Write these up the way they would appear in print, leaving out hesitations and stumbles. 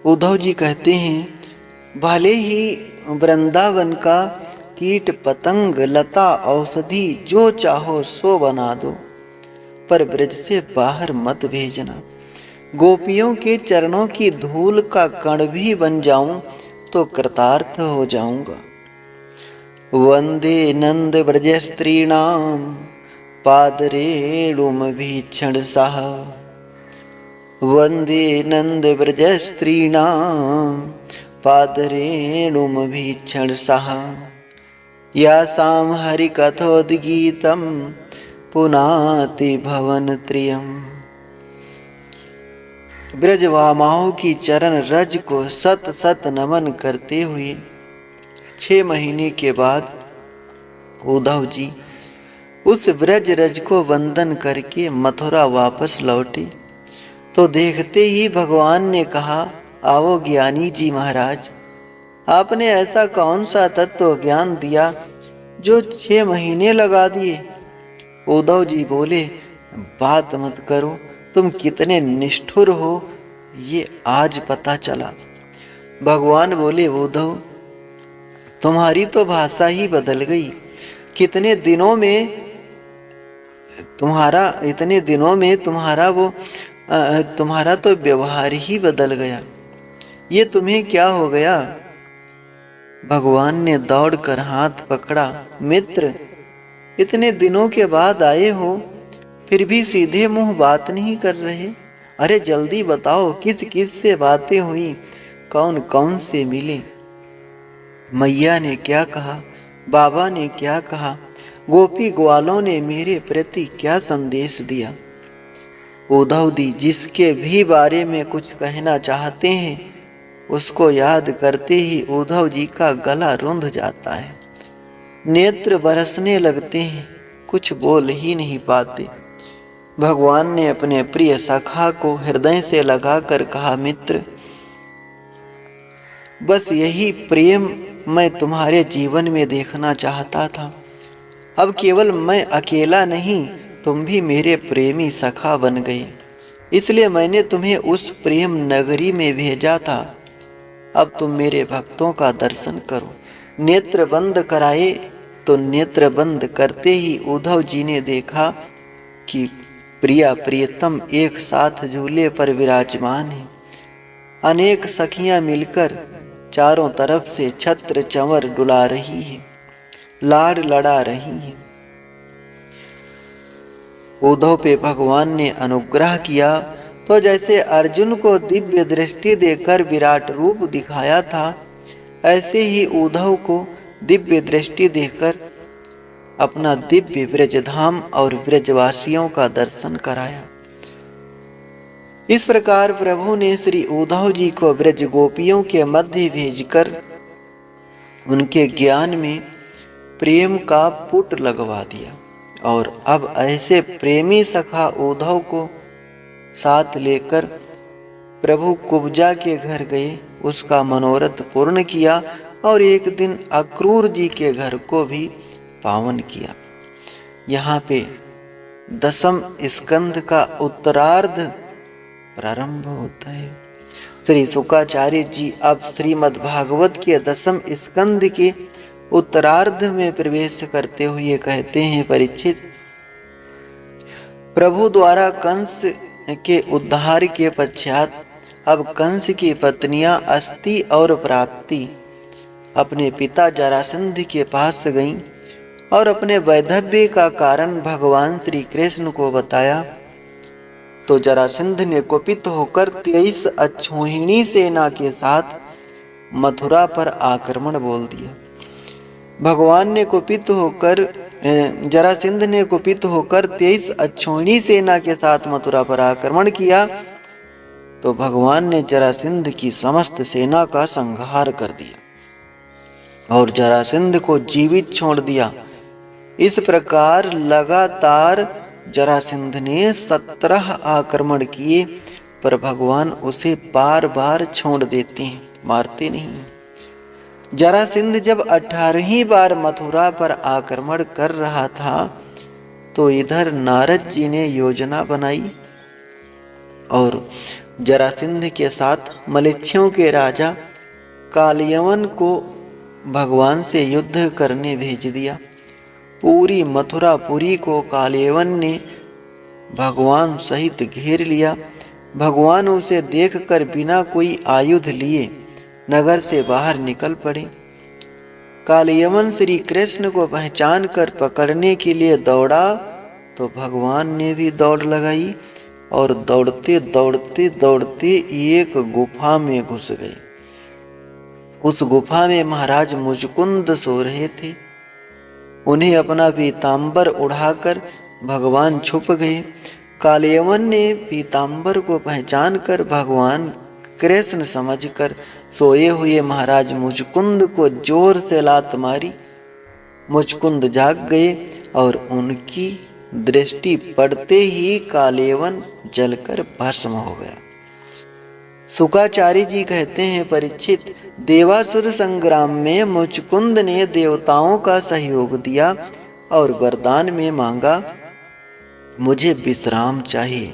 उद्धव जी कहते हैं, भले ही वृंदावन का कीट पतंग लता औषधि जो चाहो सो बना दो, पर ब्रज से बाहर मत भेजना। गोपियों के चरणों की धूल का कण भी बन जाऊं तो कृतार्थ हो जाऊंगा। वंदे नंद ब्रज स्त्रीणाम पादरेणुम भीक्षण साह। वंदे नंद ब्रज स्त्रीणाम पादरेणुम भीक्षण साह। यासां हरि कथोद्गीतम पुनाति भवन त्रियम। ब्रजवामाओं की चरण रज को सत सत नमन करते हुए 6 महीने के बाद उद्धव जी उस व्रज रज को वंदन करके मथुरा वापस लौटे तो देखते ही भगवान ने कहा, आओ ज्ञानी जी महाराज, आपने ऐसा कौन सा तत्व ज्ञान दिया जो 6 महीने लगा दिए। उद्धव जी बोले, बात मत करो, तुम कितने निष्ठुर हो ये आज पता चला। भगवान बोले, उद्धव तुम्हारी तो भाषा ही बदल गई। इतने दिनों में तुम्हारा तो व्यवहार ही बदल गया। ये तुम्हें क्या हो गया। भगवान ने दौड़कर हाथ पकड़ा, मित्र इतने दिनों के बाद आए हो, फिर भी सीधे मुंह बात नहीं कर रहे। अरे जल्दी बताओ, किस किस से बातें हुई, कौन कौन से मिले, मैया ने क्या कहा, बाबा ने क्या कहा, गोपी ग्वालों ने मेरे प्रति क्या संदेश दिया। उद्धव जी जिसके भी बारे में कुछ कहना चाहते हैं उसको याद करते ही उद्धव जी का गला रुंध जाता है, नेत्र बरसने लगते हैं, कुछ बोल ही नहीं पाते। भगवान ने अपने प्रिय सखा को हृदय से लगाकर कहा, मित्र बस यही प्रेम मैं तुम्हारे जीवन में देखना चाहता था। अब केवल मैं अकेला नहीं, तुम भी मेरे प्रेमी सखा बन गए, इसलिए मैंने तुम्हें उस प्रेम नगरी में भेजा था। अब तुम मेरे भक्तों का दर्शन करो। नेत्र बंद कराए तो नेत्र बंद करते ही उद्धव जी ने देखा कि प्रिया प्रियतम एक साथ झूले पर विराजमान है। अनेक सखियां मिलकर चारों तरफ से छत्र चंवर डुला रही है, लाड लड़ा रही है। उद्धव पे भगवान ने अनुग्रह किया तो जैसे अर्जुन को दिव्य दृष्टि देकर विराट रूप दिखाया था, ऐसे ही उद्धव को दिव्य दृष्टि देकर अपना दिव्य ब्रजधाम और ब्रजवासियों का दर्शन कराया। इस प्रकार प्रभु ने श्री उद्धव जी को ब्रज गोपियों के मध्य भेजकर उनके ज्ञान में प्रेम का पुट लगवा दिया और अब ऐसे प्रेमी सखा उद्धव को साथ लेकर प्रभु कुब्जा के घर गए, उसका मनोरथ पूर्ण किया और एक दिन अक्रूर जी के घर को भी पावन किया। यहाँ पे 10वें स्कंध का उत्तरार्ध प्रारंभ होता है। श्री शुकाचार्य जी अब श्रीमद् भागवत के 10वें स्कंध के उत्तरार्ध में प्रवेश करते हुए कहते हैं, परीक्षित प्रभु द्वारा कंस के उद्धार के पश्चात अब कंस की पत्नियां अस्ति और प्राप्ति अपने पिता जरासंध के पास गईं और अपने वैधव्य का कारण भगवान श्री कृष्ण को बताया तो जरासंध ने कुपित होकर 23 अक्षौहिणी सेना के साथ मथुरा पर आक्रमण बोल दिया। जरासंध ने कुपित होकर 23 अक्षौहिणी सेना के साथ मथुरा पर आक्रमण किया तो भगवान ने जरासंध की समस्त सेना का संहार कर दिया और जरासंध को जीवित छोड़ दिया। इस प्रकार लगातार जरासंध ने 17 आक्रमण किए पर भगवान उसे बार बार छोड़ देते हैं, मारते नहीं। जरासंध जब 18वीं बार मथुरा पर आक्रमण कर रहा था तो इधर नारद जी ने योजना बनाई और जरासिंध के साथ मलेच्छियों के राजा कालयवन को भगवान से युद्ध करने भेज दिया। पूरी मथुरापुरी को कालयवन ने भगवान सहित घेर लिया। भगवान उसे देखकर बिना कोई आयुध लिए नगर से बाहर निकल पड़े। कालयवन श्री कृष्ण को पहचान कर पकड़ने के लिए दौड़ा तो भगवान ने भी दौड़ लगाई और दौड़ते दौड़ते दौड़ते एक गुफा में घुस गए। उस गुफा में महाराज मुचकुंद सो रहे थे। उन्हें अपना पीतांबर उड़ाकर भगवान छुप गए। कालयवन ने पीतांबर को पहचान कर भगवान कृष्ण समझकर सोए हुए महाराज मुचकुंद को जोर से लात मारी। मुचकुंद जाग गए और उनकी दृष्टि पड़ते ही कालयवन जलकर भस्म हो गया। शुकाचार्य जी कहते हैं, परीक्षित, देवासुर संग्राम में मुचकुंद ने देवताओं का सहयोग दिया और वरदान में मांगा, मुझे विश्राम चाहिए।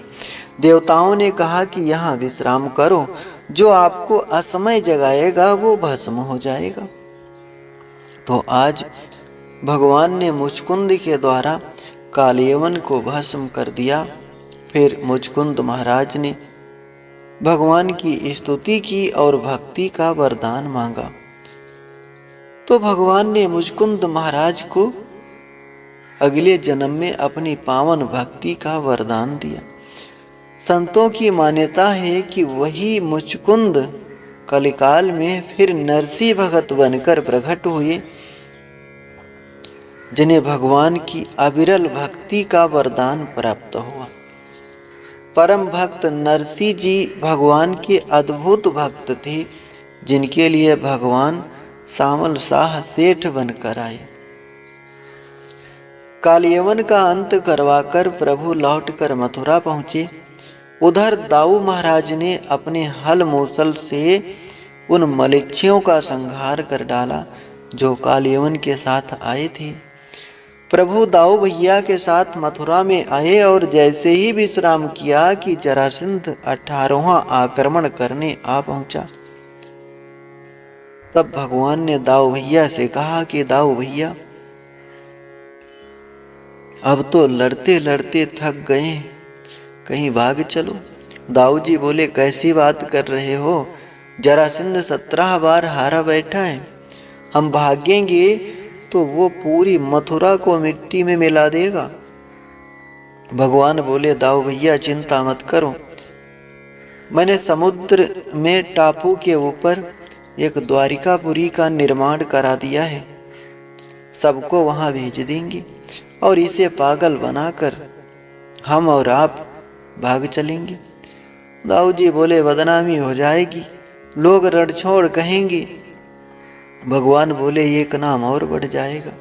देवताओं ने कहा कि यहाँ विश्राम करो, जो आपको असमय जगाएगा वो भस्म हो जाएगा। तो आज भगवान ने मुचकुंद के द्वारा कालयवन को भस्म कर दिया। फिर मुचकुंद महाराज ने भगवान की स्तुति की और भक्ति का वरदान मांगा। तो भगवान ने मुचकुंद महाराज को अगले जन्म में अपनी पावन भक्ति का वरदान दिया। संतों की मान्यता है कि वही मुचकुंद कलिकाल में फिर नरसिंह भगत बनकर प्रकट हुए, जिन्हें भगवान की अविरल भक्ति का वरदान प्राप्त हुआ। परम भक्त नरसिंह जी भगवान के अद्भुत भक्त थे, जिनके लिए भगवान सामल शाह सेठ बनकर आए। कालयवन का अंत करवाकर प्रभु लौटकर मथुरा पहुंचे। उधर दाऊ महाराज ने अपने हल मूसल से उन मलेच्छियों का संहार कर डाला जो कालयवन के साथ आए थे। प्रभु दाऊ भैया के साथ मथुरा में आए और जैसे ही विश्राम किया कि जरासंध 18वां आक्रमण करने आ पहुंचा। तब भगवान ने दाऊ भैया से कहा कि दाऊ भैया, अब तो लड़ते लड़ते थक गए, कहीं भाग चलो। दाऊ जी बोले, कैसी बात कर रहे हो? जरासंध 17 बार हारा बैठा है, हम भागेंगे तो वो पूरी मथुरा को मिट्टी में मिला देगा। भगवान बोले, दाऊ भैया चिंता मत करो, मैंने समुद्र में टापू के ऊपर एक द्वारिकापुरी का निर्माण करा दिया है, सबको वहां भेज देंगे और इसे पागल बनाकर हम और आप भाग चलेंगे। दाऊ जी बोले, बदनामी हो जाएगी, लोग रणछोड़ कहेंगे। भगवान बोले, एक नाम और बढ़ जाएगा।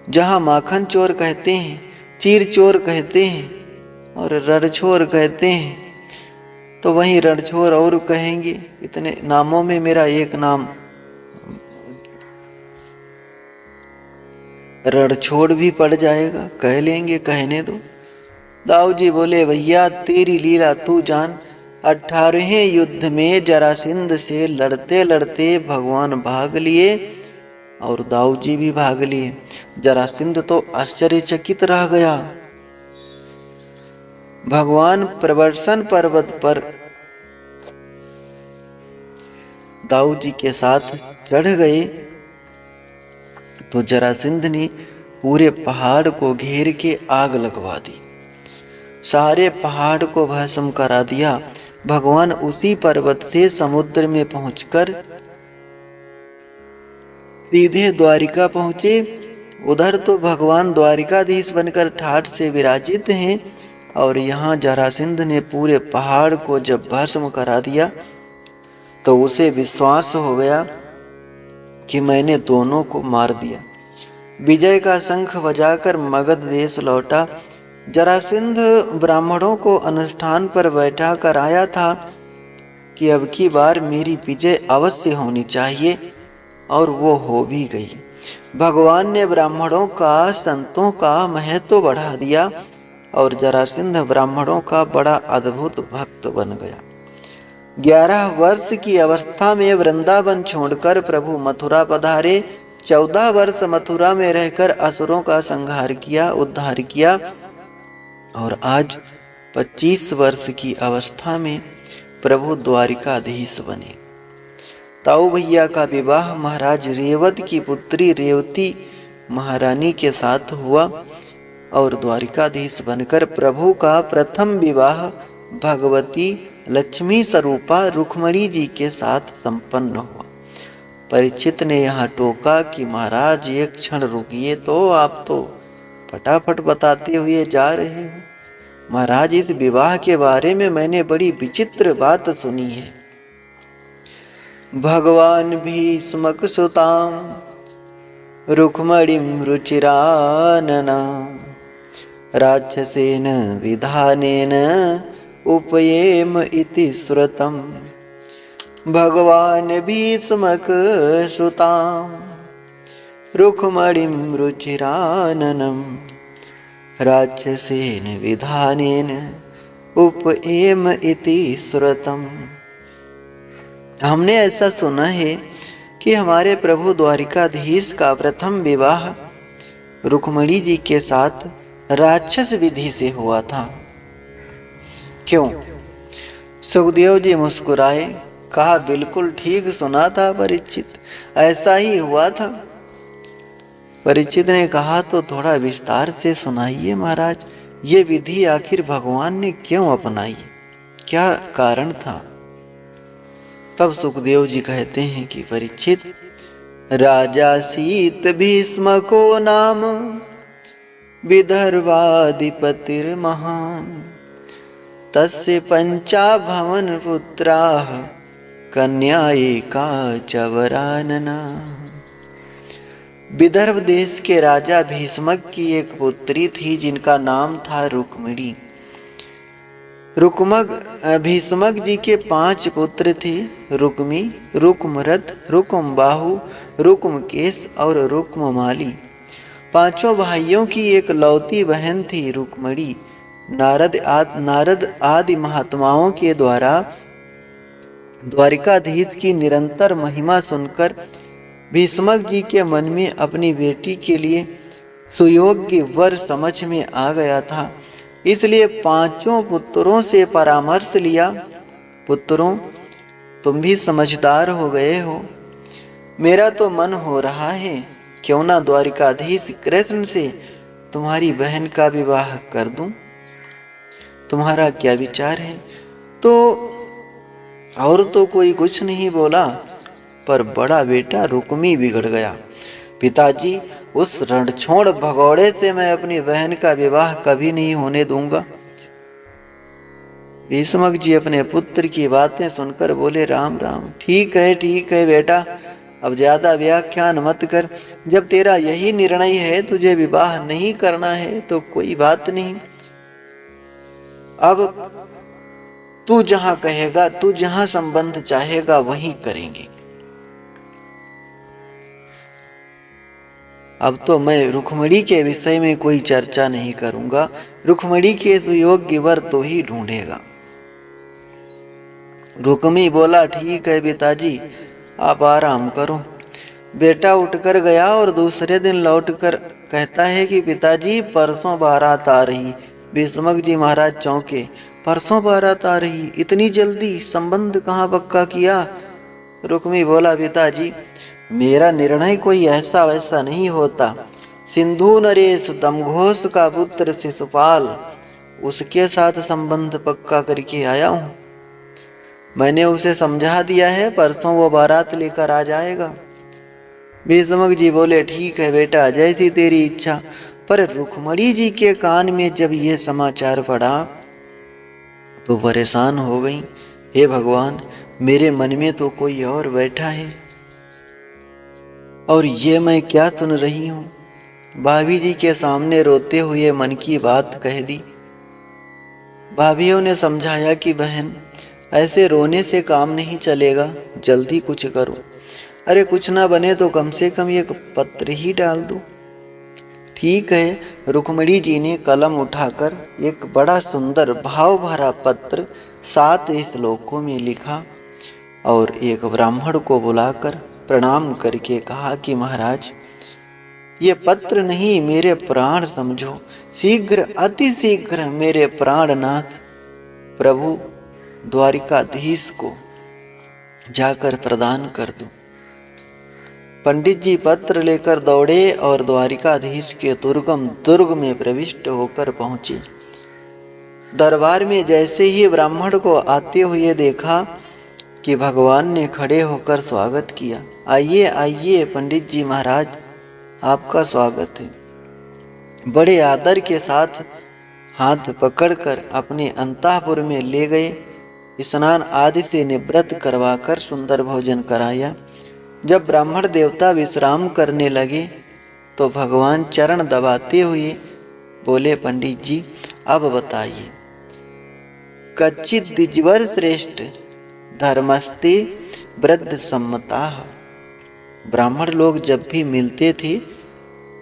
जहां माखन चोर कहते हैं, चीर चोर कहते हैं और रणछोर कहते हैं, तो वहीं रणछोर और कहेंगे। इतने नामों में मेरा एक नाम रणछोड़ भी पड़ जाएगा, कह लेंगे, कहने दो। दाऊ जी बोले, भैया तेरी लीला तू जान। 18वें युद्ध में जरासंध से लड़ते लड़ते भगवान भाग लिए और दाऊ जी भी भाग लिए। जरासंध तो आश्चर्यचकित रह गया। भगवान प्रवर्सन पर्वत पर दाऊ जी के साथ चढ़ गए तो जरासंध ने पूरे पहाड़ को घेर के आग लगवा दी, सारे पहाड़ को भस्म करा दिया। भगवान उसी पर्वत से समुद्र में पहुंचकर सीधे द्वारिका पहुंचे। उधर तो भगवान द्वारिकाधीश बनकर ठाठ से विराजित हैं और यहाँ जरासंध ने पूरे पहाड़ को जब भस्म करा दिया तो उसे विश्वास हो गया कि मैंने दोनों को मार दिया। विजय का शंख बजाकर मगध देश लौटा। जरासंध ब्राह्मणों को अनुष्ठान पर बैठा कर आया था कि अब की बार मेरी विजय अवश्य होनी चाहिए, और वो हो भी गई। भगवान ने ब्राह्मणों का, संतों का महत्व बढ़ा दिया और जरासंध ब्राह्मणों का बड़ा अद्भुत भक्त बन गया। 11 वर्ष की अवस्था में वृंदावन छोड़कर प्रभु मथुरा पधारे। 14 वर्ष मथुरा में रहकर असुरों का संहार किया, उद्धार किया, और आज 25 वर्ष की अवस्था में प्रभु द्वारिकाधीश बने। ताऊ भैया का विवाह महाराज रेवत की पुत्री रेवती महारानी के साथ हुआ और द्वारिकाधीश बनकर प्रभु का प्रथम विवाह भगवती लक्ष्मी स्वरूपा रुक्मणी जी के साथ संपन्न हुआ। परीक्षित ने यहाँ टोका कि महाराज एक क्षण रुकिए, तो आप तो फटाफट बताते हुए जा रहे हो। महाराज, इस विवाह के बारे में मैंने बड़ी विचित्र बात सुनी है। भगवान भीष्मक सुताम रुक्मणीं रुचिरानना राक्षसेन विधानेन उपयेम इति श्रुतम्। भगवान भीष्मक सुतां रुक्मणीं रुचिराननं राक्षसेन विधानेन उपयेम इति श्रुतम्। हमने ऐसा सुना है कि हमारे प्रभु द्वारिकाधीश का प्रथम विवाह रुक्मणी जी के साथ राक्षस विधि से हुआ था। क्यों? सुखदेव जी मुस्कुराए, कहा बिल्कुल ठीक सुना था परीक्षित, ऐसा ही हुआ था। परीक्षित ने कहा तो थोड़ा विस्तार से सुनाइए महाराज, ये विधि आखिर भगवान ने क्यों अपनाई, क्या कारण था? तब सुखदेव जी कहते हैं कि परीक्षित, राजा शीत भीष्म को नाम विदर्भाधिपतिर महान तस्य पंचा भवन पुत्राः कन्या एका च वरानना। विदर्भ देश के राजा भीष्मक की एक पुत्री थी जिनका नाम था रुक्मिणी। भीष्मक जी के 5 पुत्र थे, रुक्मी, रुक्मरथ, रुक्मबाहु, रुक्मकेश और रुक्ममाली। 5 भाइयों की एक लौती बहन थी रुक्मणी। नारद आदि महात्माओं के द्वारा द्वारिकाधीश की निरंतर महिमा सुनकर भीष्मक जी के मन में अपनी बेटी के लिए सुयोग्य वर समझ में आ गया था। इसलिए 5 पुत्रों से परामर्श लिया, पुत्रों तुम भी समझदार हो गए हो, मेरा तो मन हो रहा है क्यों ना द्वारिकाधीश कृष्ण से तुम्हारी बहन का विवाह कर दूं, तुम्हारा क्या विचार है? तो और तो कोई कुछ नहीं बोला, पर बड़ा बेटा रुक्मी बिगड़ गया। पिताजी, उस रणछोड़ भगौड़े से मैं अपनी बहन का विवाह कभी नहीं होने दूंगा। भीष्मक जी अपने पुत्र की बातें सुनकर बोले, राम राम, ठीक है बेटा, अब ज्यादा व्याख्यान मत कर। जब तेरा यही निर्णय है, तुझे विवाह नहीं करना है, तो कोई बात नहीं। अब तू जहां कहेगा, तू जहां संबंध चाहेगा वहीं करेंगे। अब तो मैं रुक्मणी के विषय में कोई चर्चा नहीं करूंगा, रुक्मणी के सुयोग्य वर तो ही ढूंढेगा। रुक्मी बोला, ठीक है पिताजी, आप आराम करो। बेटा उठकर गया और दूसरे दिन लौटकर कहता है कि पिताजी परसों बारात आ रही। भीष्मक जी महाराज चौंके, परसों बारात आ रही, इतनी जल्दी, संबंध कहाँ पक्का किया? रुक्मी बोला, पिताजी मेरा निर्णय कोई ऐसा वैसा नहीं होता। सिंधु नरेश दमघोष का पुत्र शिशुपाल, उसके साथ संबंध पक्का करके आया हूं। मैंने उसे समझा दिया है, परसों वो बारात लेकर आ जाएगा। भीष्मक जी बोले, ठीक है बेटा, जैसी तेरी इच्छा। पर रुक्मणी जी के कान में जब यह समाचार पड़ा तो परेशान हो गई। हे भगवान, मेरे मन में तो कोई और बैठा है और ये मैं क्या सुन रही हूँ। भाभी जी के सामने रोते हुए मन की बात कह दी। भाभियों ने समझाया कि बहन, ऐसे रोने से काम नहीं चलेगा, जल्दी कुछ करो। अरे कुछ ना बने तो कम से कम एक पत्र ही डाल दो। ठीक है, रुक्मिणी जी ने कलम उठाकर एक बड़ा सुंदर भाव भरा पत्र 7 श्लोकों में लिखा और एक ब्राह्मण को बुलाकर प्रणाम करके कहा कि महाराज, ये पत्र नहीं, मेरे प्राण समझो, शीघ्र अति शीघ्र मेरे प्राणनाथ प्रभु द्वारिकाधीश को जाकर प्रदान कर दो। पंडित जी पत्र लेकर दौड़े और द्वारिकाधीश के दुर्गम दुर्ग में प्रविष्ट होकर पहुंचे। दरबार में जैसे ही ब्राह्मण को आते हुए देखा कि भगवान ने खड़े होकर स्वागत किया। आइए आइए पंडित जी महाराज, आपका स्वागत है। बड़े आदर के साथ हाथ पकड़कर अपने अंतःपुर में ले गए। स्नान आदि से निवृत्त करवाकर सुंदर भोजन कराया। जब ब्राह्मण देवता विश्राम करने लगे तो भगवान चरण दबाते हुए बोले, पंडित जी अब बताइए, कच्चित द्विजवर श्रेष्ठ धर्मस्ते वृद्ध सम्मता। ब्राह्मण लोग जब भी मिलते थे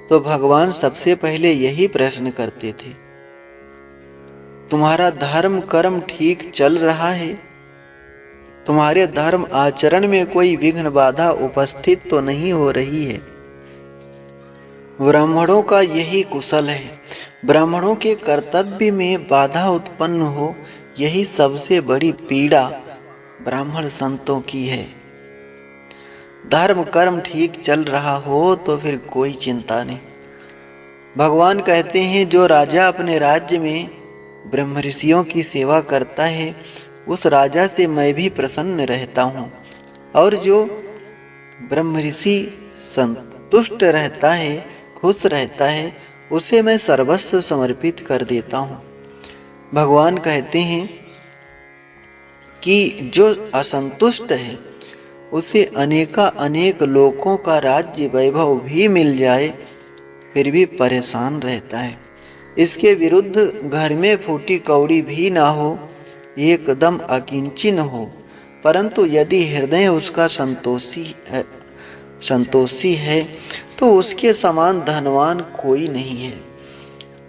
तो भगवान सबसे पहले यही प्रश्न करते थे, तुम्हारा धर्म कर्म ठीक चल रहा है? तुम्हारे धर्म आचरण में कोई विघ्न बाधा उपस्थित तो नहीं हो रही है? ब्राह्मणों का यही कुशल है। ब्राह्मणों के कर्तव्य में बाधा उत्पन्न हो, यही सबसे बड़ी पीड़ा ब्राह्मण संतों की है। धर्म कर्म ठीक चल रहा हो तो फिर कोई चिंता नहीं। भगवान कहते हैं, जो राजा अपने राज्य में ब्रह्म ऋषियों की सेवा करता है उस राजा से मैं भी प्रसन्न रहता हूँ, और जो ब्रह्म ऋषि संतुष्ट रहता है, खुश रहता है, उसे मैं सर्वस्व समर्पित कर देता हूँ। भगवान कहते हैं कि जो असंतुष्ट है उसे अनेक लोकों का राज्य वैभव भी मिल जाए फिर भी परेशान रहता है। इसके विरुद्ध घर में फूटी कौड़ी भी ना हो, एकदम अकिंचन हो, परंतु यदि हृदय उसका संतोषी है तो उसके समान धनवान कोई नहीं है।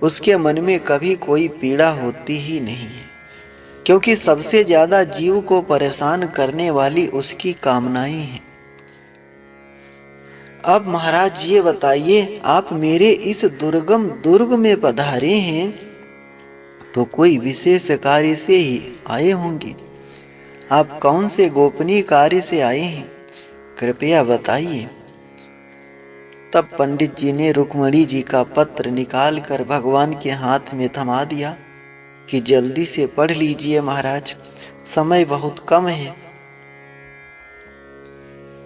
उसके मन में कभी कोई पीड़ा होती ही नहीं है, क्योंकि सबसे ज्यादा जीव को परेशान करने वाली उसकी कामनाएं हैं। अब महाराज ये बताइए, आप मेरे इस दुर्गम दुर्ग में पधारे हैं तो कोई विशेष कार्य से ही आए होंगे। आप कौन से गोपनीय कार्य से आए हैं, कृपया बताइए। तब पंडित जी ने रुक्मिणी जी का पत्र निकालकर भगवान के हाथ में थमा दिया कि जल्दी से पढ़ लीजिए महाराज, समय बहुत कम है,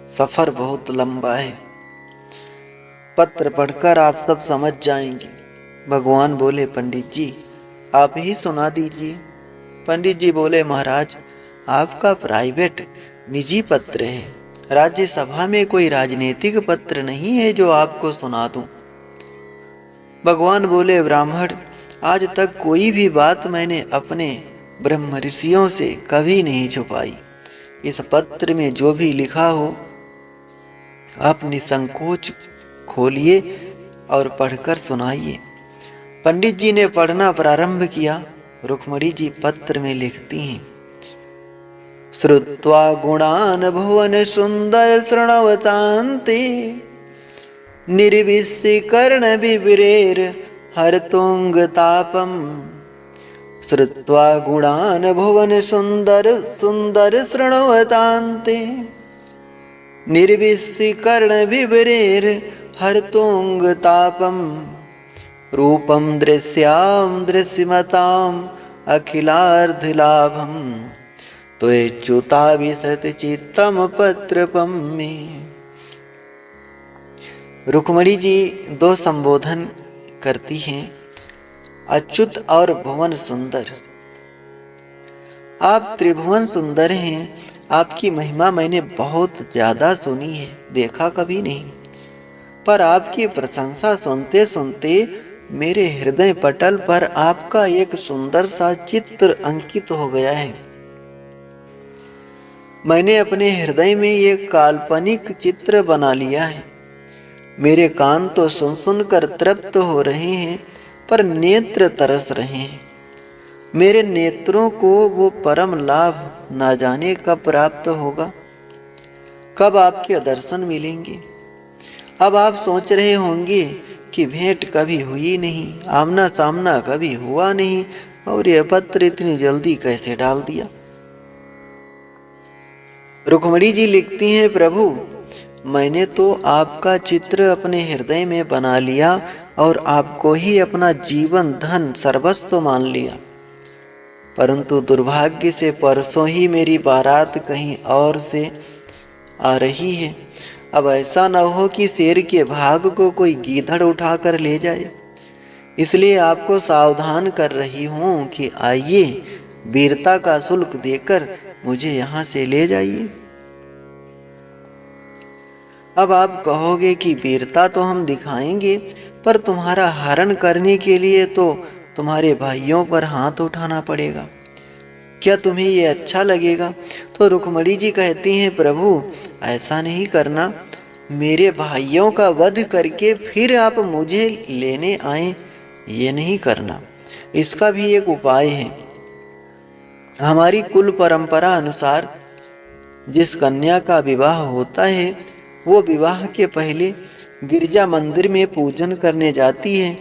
सफर बहुत लंबा है। पत्र पढ़कर आप सब समझ जाएंगे। भगवान बोले, पंडित जी आप ही सुना दीजिए। पंडित जी बोले, महाराज आपका प्राइवेट निजी पत्र है, राज्यसभा में कोई राजनीतिक पत्र नहीं है जो आपको सुना दूं। भगवान बोले, ब्राह्मण आज तक कोई भी बात मैंने अपने ब्रह्म ऋषियों से कभी नहीं छुपाई। इस पत्र में जो भी लिखा हो आप निसंकोच खोलिए और पढ़कर सुनाइए। पंडित जी ने पढ़ना प्रारंभ किया। रुक्मिणी जी पत्र में लिखती हैं, श्रुत्वा गुणान भुवन सुंदर शृण्वतान्ते निर्विशीकर्ण विवरेर हरतुंगतापम। श्रुत्वा गुणान भुवन सुंदर शृण्वतान्ते निर्विशीकर्ण विवरेर हरतुंगतापम। रूपम दृश्याम दृश्यमताम अखिलार्धलाभम त्वच्युता विशत चित्तम पत्रपम में। रुक्मिणी जी दो संबोधन करती हैं, अच्युत और भुवन सुंदर। आप त्रिभुवन सुंदर हैं, आपकी महिमा मैंने बहुत ज्यादा सुनी है, देखा कभी नहीं, पर आपकी प्रशंसा सुनते सुनते मेरे हृदय पटल पर आपका एक सुंदर सा चित्र अंकित हो गया है। मैंने अपने हृदय में एक काल्पनिक चित्र बना लिया है। मेरे कान तो सुन सुन कर तृप्त हो रहे हैं, पर नेत्र तरस रहे हैं। मेरे नेत्रों को वो परम लाभ ना जाने कब प्राप्त होगा, कब आपके दर्शन मिलेंगे। अब आप सोच रहे होंगे कि भेंट कभी हुई नहीं, आमना सामना कभी हुआ नहीं, और यह पत्र इतनी जल्दी कैसे डाल दिया। रुक्मणी जी लिखती हैं, प्रभु मैंने तो आपका चित्र अपने हृदय में बना लिया और आपको ही अपना जीवन धन सर्वस्व मान लिया, परंतु दुर्भाग्य से परसों ही मेरी बारात कहीं और से आ रही है। अब ऐसा न हो कि शेर के भाग को कोई गीदड़ उठा कर ले जाए, इसलिए आपको सावधान कर रही हूं कि आइए वीरता का शुल्क देकर मुझे यहाँ से ले जाइए। अब आप कहोगे कि वीरता तो हम दिखाएंगे, पर तुम्हारा हरण करने के लिए तो तुम्हारे भाइयों पर हाथ उठाना पड़ेगा, क्या तुम्हें ये अच्छा लगेगा। तो रुक्मणी जी कहती हैं, प्रभु ऐसा नहीं करना, मेरे भाइयों का वध करके फिर आप मुझे लेने आए, ये नहीं करना। इसका भी एक उपाय है। हमारी कुल परंपरा अनुसार जिस कन्या का विवाह होता है वो विवाह के पहले गिरजा मंदिर में पूजन करने जाती है।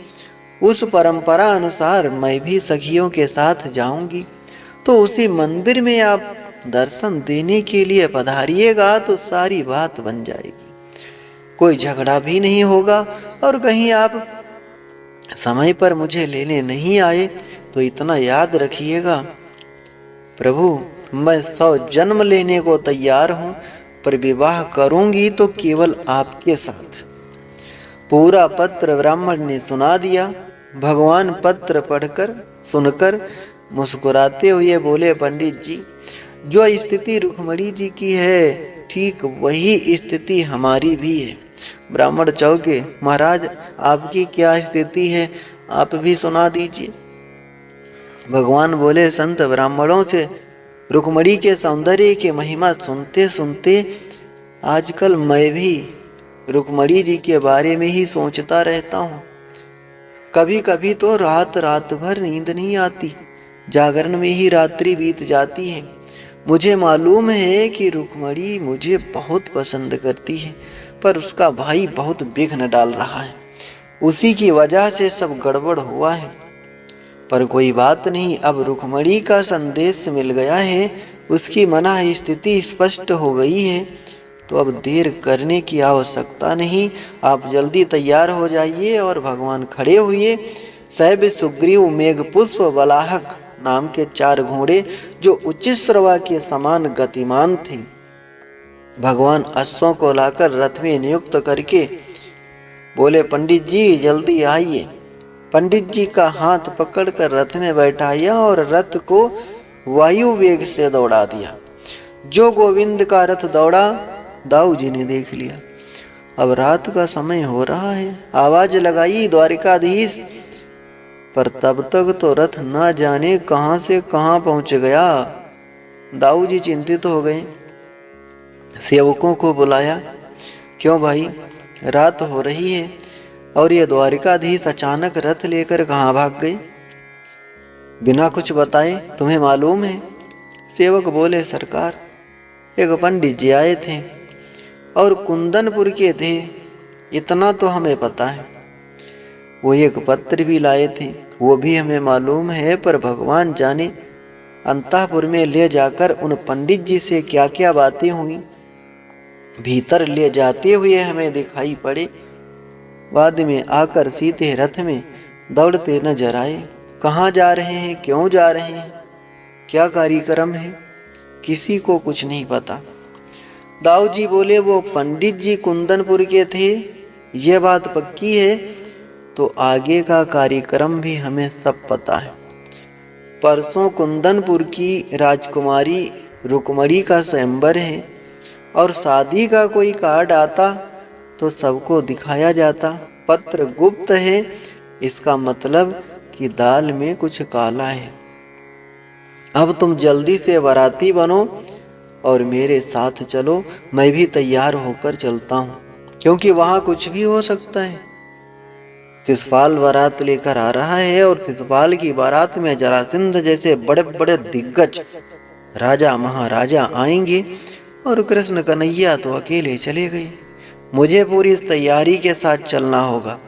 उस परंपरा अनुसार मैं भी सखियों के साथ जाऊंगी, तो उसी मंदिर में आप दर्शन देने के लिए पधारिएगा तो सारी बात बन जाएगी, कोई झगड़ा भी नहीं होगा। और कहीं आप समय पर मुझे लेने नहीं आए तो इतना याद रखिएगा, प्रभु मैं 100 जन्म लेने को तैयार हूं, पर विवाह करूंगी तो केवल आपके साथ। पूरा पत्र ब्राह्मण ने सुना दिया। भगवान पत्र पढ़कर सुनकर मुस्कुराते हुए बोले, पंडित जी जो स्थिति रुक्मणी जी की है ठीक वही स्थिति हमारी भी है। ब्राह्मण चौके, महाराज आपकी क्या स्थिति है, आप भी सुना दीजिए। भगवान बोले, संत ब्राह्मणों से रुक्मणी के सौंदर्य की महिमा सुनते सुनते आजकल मैं भी रुक्मणी जी के बारे में ही सोचता रहता हूँ। कभी कभी तो रात रात भर नींद नहीं आती, जागरण में ही रात्रि बीत जाती है। मुझे मालूम है कि रुक्मणी मुझे बहुत पसंद करती है, पर उसका भाई बहुत विघ्न डाल रहा है, उसी की वजह से सब गड़बड़ हुआ है। पर कोई बात नहीं, अब रुक्मणी का संदेश मिल गया है, उसकी मना स्थिति स्पष्ट हो गई है, तो अब देर करने की आवश्यकता नहीं। आप जल्दी तैयार हो जाइए। और भगवान खड़े हुए। सैब, सुग्रीव, मेघपुष्प, बलाहक नाम के 4 घोड़े जो उच्च श्रवा के समान गतिमान थे, भगवान अश्वों को लाकर रथ में नियुक्त करके बोले, पंडित जी जल्दी आइए। पंडित जी का हाथ पकड़कर रथ में बैठाया और रथ को वायु वेग से दौड़ा दिया। जो गोविंद का रथ दौड़ा, दाऊ जी ने देख लिया। अब रात का समय हो रहा है, आवाज लगाई द्वारिकाधीश, पर तब तक तो रथ ना जाने कहां से कहां पहुंच गया। दाऊ जी चिंतित हो गए, सेवकों को बुलाया, क्यों भाई रात हो रही है और ये द्वारिकाधीश अचानक रथ लेकर कहां भाग गए, बिना कुछ बताए, तुम्हें मालूम है। सेवक बोले, सरकार एक पंडित जी आए थे और कुंदनपुर के थे, इतना तो हमें पता है। वो एक पत्र भी लाए थे, वो भी हमें मालूम है, पर भगवान जाने अंतःपुर में ले जाकर उन पंडित जी से क्या क्या बातें हुई, भीतर ले जाते हुए हमें दिखाई पड़े, बाद में आकर सीधे रथ में दौड़ते नजर आए। कहाँ जा रहे हैं, क्यों जा रहे हैं, क्या कार्यक्रम है, किसी को कुछ नहीं पता। दाऊ जी बोले, वो पंडित जी कुंदनपुर के थे, ये बात पक्की है, तो आगे का कार्यक्रम भी हमें सब पता है। परसों कुंदनपुर की राजकुमारी रुक्मणी का स्वयंवर है और शादी का कोई कार्ड आता तो सबको दिखाया जाता। पत्र गुप्त है, इसका मतलब कि दाल में कुछ काला है। अब तुम जल्दी से बाराती बनो और मेरे साथ चलो, मैं भी तैयार होकर चलता हूँ, क्योंकि वहां कुछ भी हो सकता है। शिशुपाल बारात लेकर आ रहा है और शिशुपाल की बारात में जरासंध जैसे बड़े बड़े दिग्गज राजा महाराजा आएंगे और कृष्ण कन्हैया तो अकेले चले गए। मुझे पूरी इस तैयारी के साथ चलना होगा।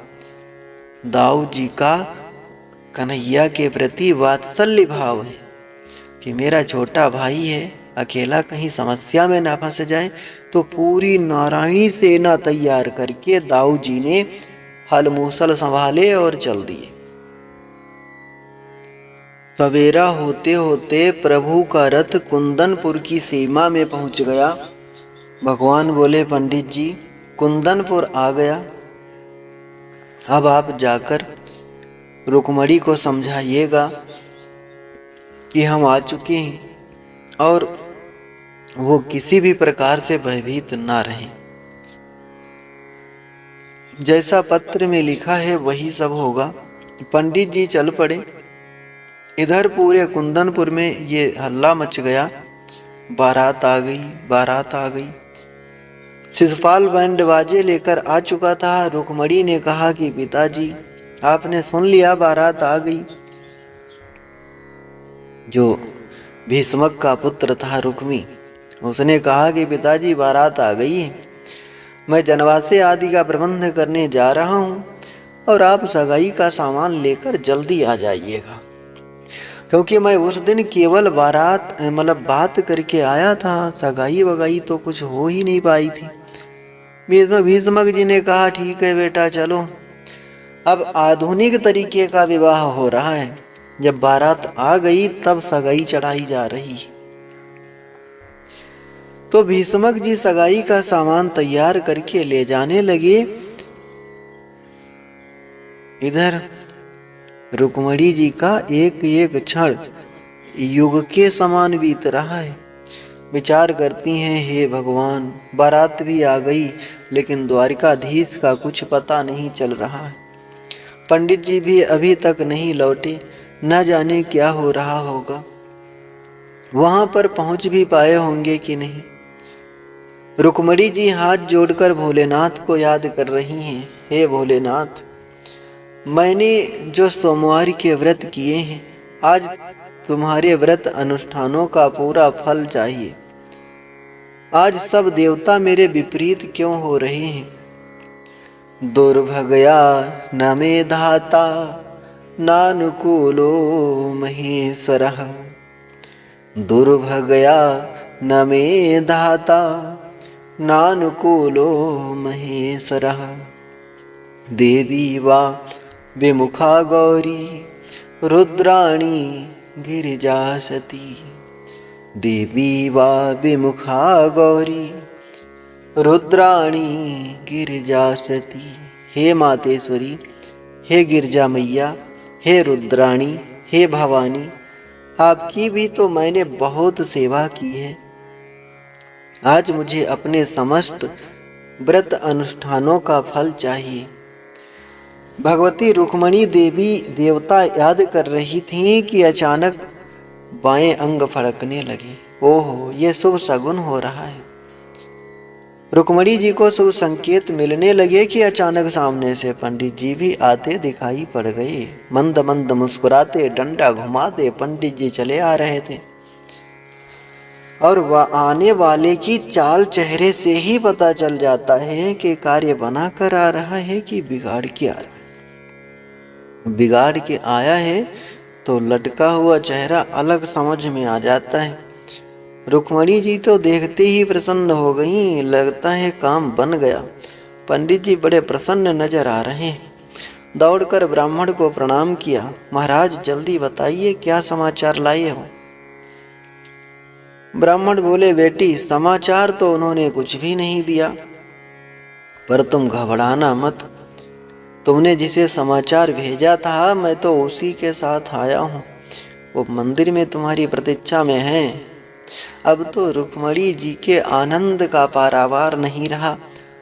दाऊ जी का कन्हैया के प्रति वात्सल्य भाव है कि मेरा छोटा भाई है, अकेला कहीं समस्या में ना फंस जाए, तो पूरी नारायणी सेना तैयार करके दाऊ जी ने हल मूसल संभाले और चल दिए। सवेरा होते होते प्रभु का रथ कुंदनपुर की सीमा में पहुंच गया। भगवान बोले, पंडित जी कुंदनपुर आ गया, अब आप जाकर रुक्मणी को समझाइएगा कि हम आ चुके हैं और वो किसी भी प्रकार से भयभीत ना रहें। जैसा पत्र में लिखा है वही सब होगा। पंडित जी चल पड़े। इधर पूरे कुंदनपुर में ये हल्ला मच गया, बारात आ गई, बारात आ गई। शिशुपाल बैंड बाजे लेकर आ चुका था। रुक्मणी ने कहा कि पिताजी आपने सुन लिया, बारात आ गई। जो भीष्मक का पुत्र था रुक्मी, उसने कहा कि पिताजी बारात आ गई है, मैं जनवासे आदि का प्रबंध करने जा रहा हूँ और आप सगाई का सामान लेकर जल्दी आ जाइएगा, क्योंकि मैं उस दिन केवल बात करके आया था, सगाई वगाई तो कुछ हो ही नहीं पाई थी। भीष्मक जी ने कहा ठीक है बेटा चलो, अब आधुनिक तरीके का विवाह हो रहा है, जब बारात आ गई तब सगाई चढ़ाई जा रही। तो भीष्मक जी सगाई का सामान तैयार करके ले जाने लगे। इधर रुक्मणी जी का एक एक क्षण युग के समान बीत रहा है। विचार करती हैं, हे भगवान बारात भी आ गई लेकिन द्वारिकाधीश का कुछ पता नहीं चल रहा है। पंडित जी भी अभी तक नहीं लौटे, न जाने क्या हो रहा होगा, वहां पर पहुंच भी पाए होंगे कि नहीं। रुक्मणी जी हाथ जोड़कर भोलेनाथ को याद कर रही हैं, हे भोलेनाथ मैंने जो सोमवार के व्रत किए हैं, आज तुम्हारे व्रत अनुष्ठानों का पूरा फल चाहिए। आज सब देवता मेरे विपरीत क्यों हो रहे हैं। दुर्भगया न मे धाता नानुकूलो महेश्वरः, दुर्भगया न मे धाता नानुकूलो महेश्वरः। देवी वा विमुखा गौरी रुद्राणी गिरिजा सती, देवी वा विमुखा गौरी रुद्राणी गिरिजा सती। हे मातेश्वरी, हे गिरजा मैया, हे रुद्राणी, हे भवानी, आपकी भी तो मैंने बहुत सेवा की है। आज मुझे अपने समस्त व्रत अनुष्ठानों का फल चाहिए। भगवती रुक्मणी देवी देवता याद कर रही थी कि अचानक बाएं अंग फड़कने लगे। ओहो, ये शुभ शगुन हो रहा है। रुक्मणी जी को शुभ संकेत मिलने लगे कि अचानक सामने से पंडित जी भी आते दिखाई पड़ गए। मंद मंद मुस्कुराते, डंडा घुमाते पंडित जी चले आ रहे थे और वह आने वाले की चाल चेहरे से ही पता चल जाता है कि कार्य बना कर आ रहा है कि बिगाड़ के आ रहा है। बिगाड़ के आया है तो लटका हुआ चेहरा अलग समझ में आ जाता है। रुक्मणी जी तो देखते ही प्रसन्न हो गई, लगता है काम बन गया। पंडित जी बड़े प्रसन्न नजर आ रहे हैं। दौड़कर ब्राह्मण को प्रणाम किया। महाराज जल्दी बताइए क्या समाचार लाए हो। ब्राह्मण बोले, बेटी समाचार तो उन्होंने कुछ भी नहीं दिया, पर तुम घबराना मत। तुमने जिसे समाचार भेजा था मैं तो उसी के साथ आया हूँ, वो मंदिर में तुम्हारी प्रतीक्षा में है। अब तो रुक्मणी जी के आनंद का पारावार नहीं रहा।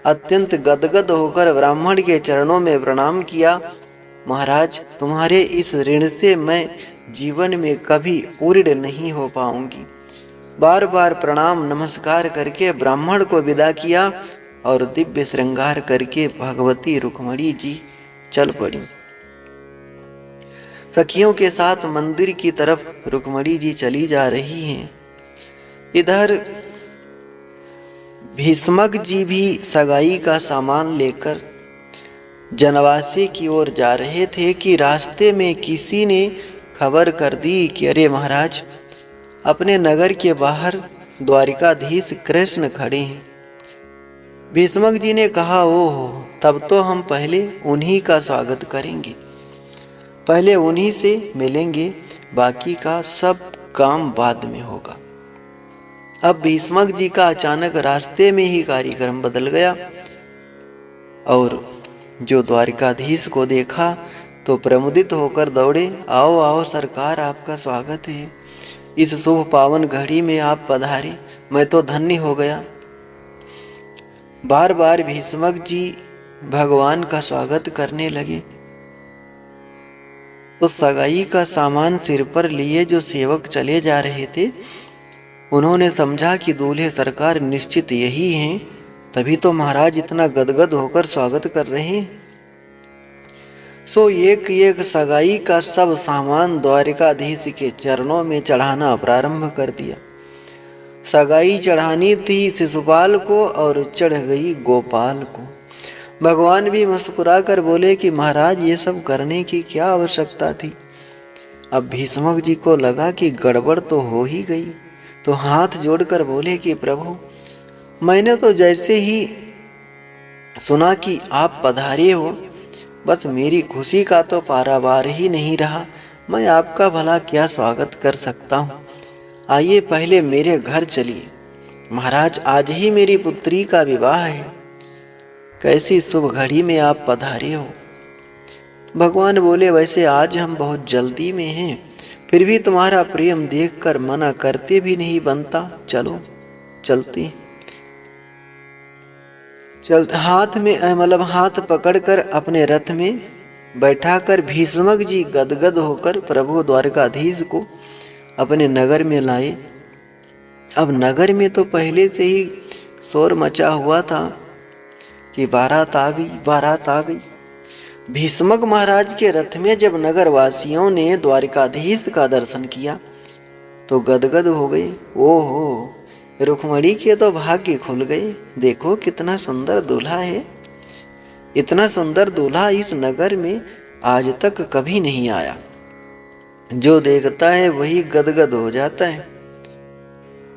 अत्यंत गदगद होकर ब्राह्मण के चरणों में प्रणाम किया। महाराज तुम्हारे इस ऋण से मैं जीवन में कभी पूर्ण नहीं हो पाऊंगी। बार बार प्रणाम नमस्कार करके ब्राह्मण को विदा किया और दिव्य श्रृंगार करके भगवती रुक्मणी जी चल पड़ी। सखियों के साथ मंदिर की तरफ रुक्मणी जी चली जा रही हैं। इधर भीष्मक जी भी सगाई का सामान लेकर जनवासी की ओर जा रहे थे कि रास्ते में किसी ने खबर कर दी कि अरे महाराज, अपने नगर के बाहर द्वारिकाधीश कृष्ण खड़े हैं। भीष्मक जी ने कहा, ओहो, तब तो हम पहले उन्हीं का स्वागत करेंगे, पहले उन्हीं से मिलेंगे, बाकी का सब काम बाद में होगा। अब भीष्मक जी का अचानक रास्ते में ही कार्यक्रम बदल गया और जो द्वारिकाधीश को देखा तो प्रमुदित होकर दौड़े, आओ आओ सरकार, आपका स्वागत है, इस शुभ पावन घड़ी में आप पधारे, मैं तो धन्य हो गया। बार बार भीष्मक जी भगवान का स्वागत करने लगे। तो सगाई का सामान सिर पर लिए जो सेवक चले जा रहे थे, उन्होंने समझा कि दूल्हे सरकार निश्चित यही हैं, तभी तो महाराज इतना गदगद होकर स्वागत कर रहे हैं। सो एक एक सगाई का सब सामान द्वारिकाधीश के चरणों में चढ़ाना प्रारंभ कर दिया। सगाई चढ़ानी थी शिशुपाल को और चढ़ गई गोपाल को। भगवान भी मुस्कुरा कर बोले कि महाराज, ये सब करने की क्या आवश्यकता थी। अब भीष्मक जी को लगा कि गड़बड़ तो हो ही गई, तो हाथ जोड़कर बोले कि प्रभु, मैंने तो जैसे ही सुना कि आप पधारे हो, बस मेरी खुशी का तो पारावार ही नहीं रहा। मैं आपका भला क्या स्वागत कर सकता हूँ। आइए पहले मेरे घर चलिए। महाराज, आज ही मेरी पुत्री का विवाह है। कैसी शुभ घड़ी में आप पधारे हो। भगवान बोले, वैसे आज हम बहुत जल्दी में हैं, फिर भी तुम्हारा प्रेम देखकर मना करते भी नहीं बनता। चलो चलते। हाथ पकड़कर अपने रथ में बैठाकर भीष्मक जी गदगद होकर प्रभु द्वारकाधीश को अपने नगर में लाए। अब नगर में तो पहले से ही शोर मचा हुआ था कि बारात आ गई, बारात आ गई। भीष्मक महाराज के रथ में जब नगर वासियों ने द्वारिकाधीश का दर्शन किया तो गदगद हो गए। ओहो, रुक्मणी के तो भाग्य खुल गए। देखो कितना सुंदर दूल्हा है। इतना सुंदर दूल्हा इस नगर में आज तक कभी नहीं आया। जो देखता है वही गदगद हो जाता है।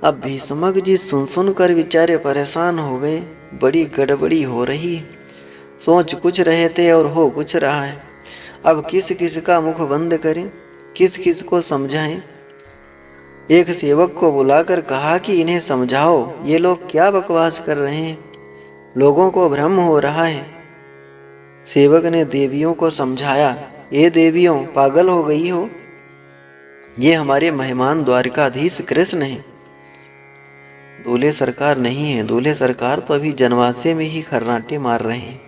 अब भीष्मक जी सुन कर बेचारे परेशान हो गए। बड़ी गड़बड़ी हो रही है। सोच कुछ रहे थे और हो कुछ रहा है। अब किस किस का मुख बंद करें, किस किस को समझाएं। एक सेवक को बुलाकर कहा कि इन्हें समझाओ, ये लोग क्या बकवास कर रहे हैं, लोगों को भ्रम हो रहा है। सेवक ने देवियों को समझाया, ये देवियों, पागल हो गई हो, ये हमारे मेहमान द्वारिकाधीश कृष्ण हैं, दूल्हे सरकार नहीं है। दूल्हे सरकार तो अभी जनवासे में ही खर्राटे मार रहे हैं।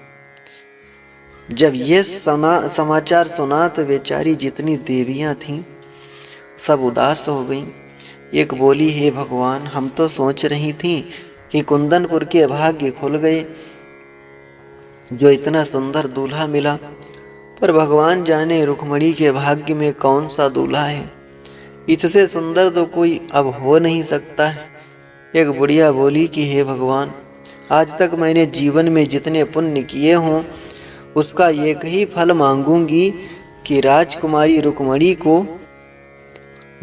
जब ये समाचार सुना तो बेचारी जितनी देवियां थीं सब उदास हो गईं। एक बोली, हे भगवान, हम तो सोच रही थी कि कुंदनपुर के भाग्य खुल गए, जो इतना सुंदर दूल्हा मिला, पर भगवान जाने रुक्मणी के भाग्य में कौन सा दूल्हा है। इससे सुंदर तो कोई अब हो नहीं सकता है। एक बुढ़िया बोली कि हे भगवान, आज तक मैंने जीवन में जितने पुण्य किए हों उसका एक ही फल मांगूंगी कि राजकुमारी रुक्मणी को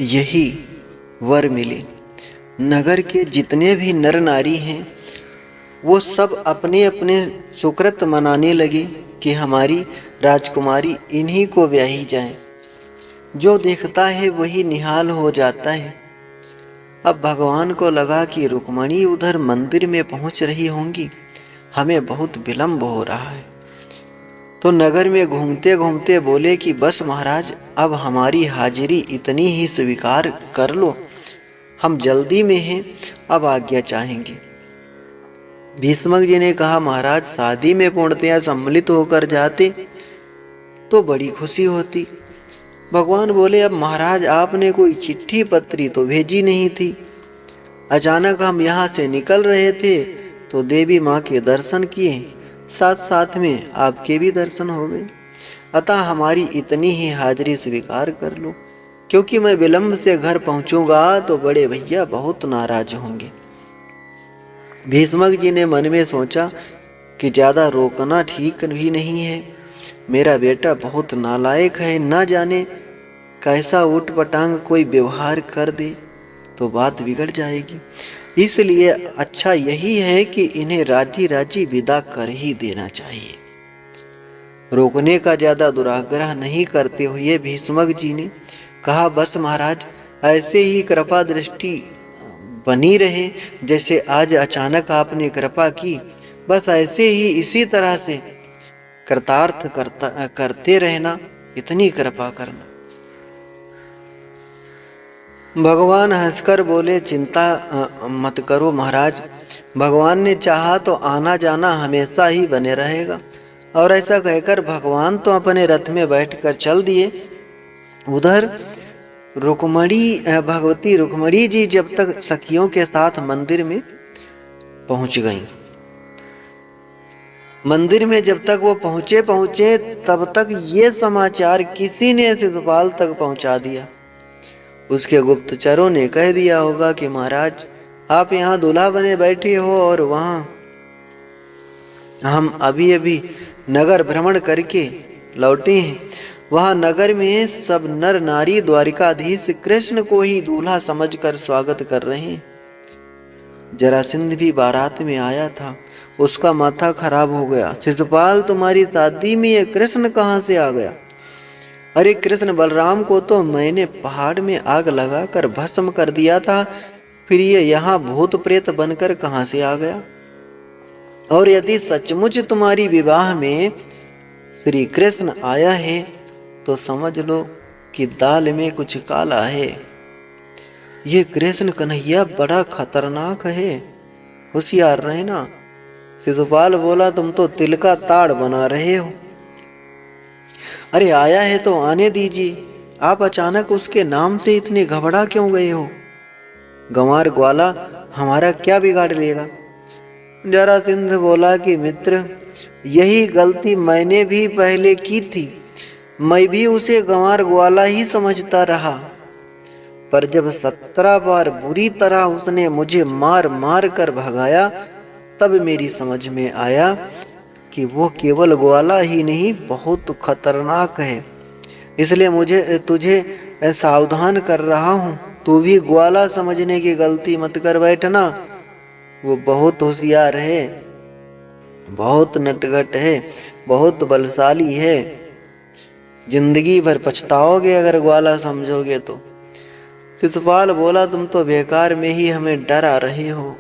यही वर मिले। नगर के जितने भी नर नारी हैं वो सब अपने अपने सुकृत मनाने लगे कि हमारी राजकुमारी इन्हीं को ब्याही जाए। जो देखता है वही निहाल हो जाता है। अब भगवान को लगा कि रुक्मणी उधर मंदिर में पहुंच रही होंगी, हमें बहुत विलंब हो रहा है। तो नगर में घूमते घूमते बोले कि बस महाराज, अब हमारी हाजिरी इतनी ही स्वीकार कर लो, हम जल्दी में हैं, अब आज्ञा चाहेंगे। भीष्मक जी ने कहा, महाराज, शादी में पूर्णतया सम्मिलित होकर जाते तो बड़ी खुशी होती। भगवान बोले, अब महाराज, आपने कोई चिट्ठी पत्री तो भेजी नहीं थी। अचानक हम यहाँ से निकल रहे थे तो देवी माँ के दर्शन किए, साथ साथ में आपके भी दर्शन हो गए। अतः हमारी इतनी ही हाजिरी स्वीकार कर लो, क्योंकि मैं विलंब से घर पहुंचूंगा तो बड़े भैया बहुत नाराज होंगे। भीष्मक जी ने मन में सोचा कि ज्यादा रोकना ठीक भी नहीं है। मेरा बेटा बहुत नालायक है, न जाने कैसा उठ पटांग कोई व्यवहार कर दे तो बात बिगड़ जाएगी। इसलिए अच्छा यही है कि इन्हें राजी राजी विदा कर ही देना चाहिए। रोकने का ज्यादा दुराग्रह नहीं करते हुए भीष्मक जी ने कहा, बस महाराज, ऐसे ही कृपा दृष्टि बनी रहे, जैसे आज अचानक आपने कृपा की, बस ऐसे ही इसी तरह से कृतार्थ करते रहना, इतनी कृपा करना। भगवान हंसकर बोले, चिंता मत करो महाराज, भगवान ने चाहा तो आना जाना हमेशा ही बने रहेगा। और ऐसा कहकर भगवान तो अपने रथ में बैठकर चल दिए। उधर भगवती रुक्मणी जी जब तक सखियों के साथ मंदिर में पहुंच गईं। मंदिर में जब तक वो पहुंचे तब तक ये समाचार किसी ने शिशुपाल तक पहुंचा दिया। उसके गुप्तचरों ने कह दिया होगा कि महाराज, आप यहाँ दूल्हा बने बैठे हो और वहां हम अभी अभी नगर भ्रमण करके लौटे हैं। वहां नगर में सब नर नारी द्वारिकाधीश कृष्ण को ही दूल्हा समझकर स्वागत कर रहे हैं। जरासंध भी बारात में आया था, उसका माथा खराब हो गया। शिशुपाल, तुम्हारी शादी में ये कृष्ण कहाँ से आ गया? अरे कृष्ण बलराम को तो मैंने पहाड़ में आग लगाकर भस्म कर दिया था, फिर ये यहाँ भूत प्रेत बनकर कहाँ से आ गया? और यदि सचमुच तुम्हारी विवाह में श्री कृष्ण आया है तो समझ लो कि दाल में कुछ काला है। ये कृष्ण कन्हैया बड़ा खतरनाक है, होशियार रहना। शिशुपाल बोला, तुम तो तिल का ताड़ बना रहे हो। अरे आया है तो आने दीजिए, आप अचानक उसके नाम से इतने घबरा क्यों गए हो? गंवार ग्वाला हमारा क्या बिगाड़ लेगा? जरासंध बोला कि मित्र, यही गलती मैंने भी पहले की थी। मैं भी उसे गंवार ग्वाला ही समझता रहा, पर जब 17 बार बुरी तरह उसने मुझे मार मार कर भगाया, तब मेरी समझ में आया कि वो केवल ग्वाला ही नहीं, बहुत खतरनाक है। इसलिए मुझे तुझे सावधान कर रहा हूँ, तू भी ग्वाला समझने की गलती मत कर बैठना। वो बहुत होशियार है, बहुत नटखट है, बहुत बलशाली है। जिंदगी भर पछताओगे अगर ग्वाला समझोगे तो। शिशुपाल बोला, तुम तो बेकार में ही हमें डरा रहे हो।